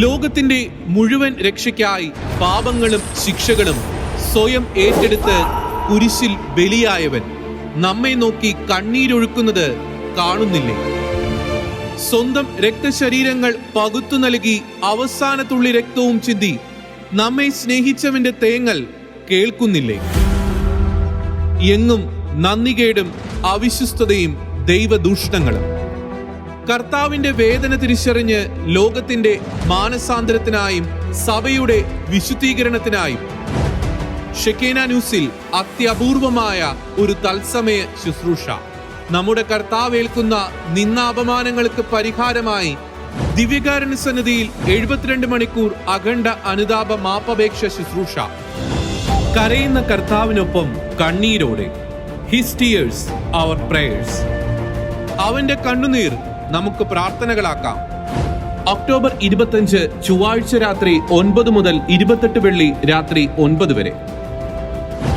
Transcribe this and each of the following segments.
ലോകത്തിന്റെ മുഴുവൻ രക്ഷയ്ക്കായി പാപങ്ങളും ശിക്ഷകളും സ്വയം ഏറ്റെടുത്ത് കുരിശിൽ ബലിയായവൻ നമ്മെ നോക്കി കണ്ണീരൊഴുക്കുന്നത് കാണുന്നില്ലേ? സ്വന്തം രക്തശരീരങ്ങൾ പകുത്തു നൽകി അവസാന തുള്ളി രക്തവും ചിന്തി നമ്മെ സ്നേഹിച്ചവന്റെ തേങ്ങൽ കേൾക്കുന്നില്ലേ? എങ്ങും നന്ദികേടും അവിശ്വസ്തതയും ദൈവദൂഷണങ്ങളും. കർത്താവിന്റെ വേദന തിരിച്ചറിഞ്ഞ് ലോകത്തിന്റെ മാനസാന്തരത്തിനായും സഭയുടെ വിശുദ്ധീകരണത്തിനായും ഷെക്കേന ന്യൂസിൽ അത്യപൂർവമായ ഒരു തത്സമയ ശുശ്രൂഷ. നമ്മുടെ കർത്താവ് ഏൽക്കുന്ന നിന്ദാപമാനങ്ങൾക്ക് പരിഹാരമായി ദിവ്യകാരുണ്യ സന്നിധിയിൽ 72 മണിക്കൂർ അഖണ്ഡ അനുതാപ മാപ്പപേക്ഷ ശുശ്രൂഷ. കരയുന്ന കർത്താവിനൊപ്പം കണ്ണീരോടെ. His tears our prayers. അവന്റെ കണ്ണുനീർ നമുക്ക് പ്രാർത്ഥനകളാക്കാം. ഒക്ടോബർ 25 ചൊവ്വാഴ്ച രാത്രി 9 മുതൽ 28 വെള്ളി രാത്രി 9 വരെ.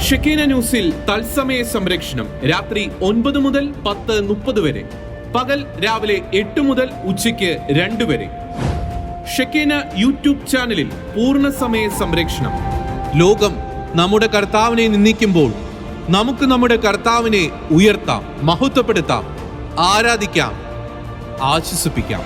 ഷെക്കേന ന്യൂസിൽ തത്സമയ സംരക്ഷണം രാത്രി 9 മുതൽ 10:30 വരെ. പകൽ രാവിലെ 8 മുതൽ ഉച്ചയ്ക്ക് 2 വരെ. ഷെക്കേന യൂട്യൂബ് ചാനലിൽ പൂർണ്ണസമയ സംരക്ഷണം. ലോകം നമ്മുടെ കർത്താവിനെ നിന്ദിക്കുമ്പോൾ നമുക്ക് നമ്മുടെ കർത്താവിനെ ഉയർത്താം, മഹത്വപ്പെടുത്താം, ആരാധിക്കാം, ആശ്വസിപ്പിക്കാം.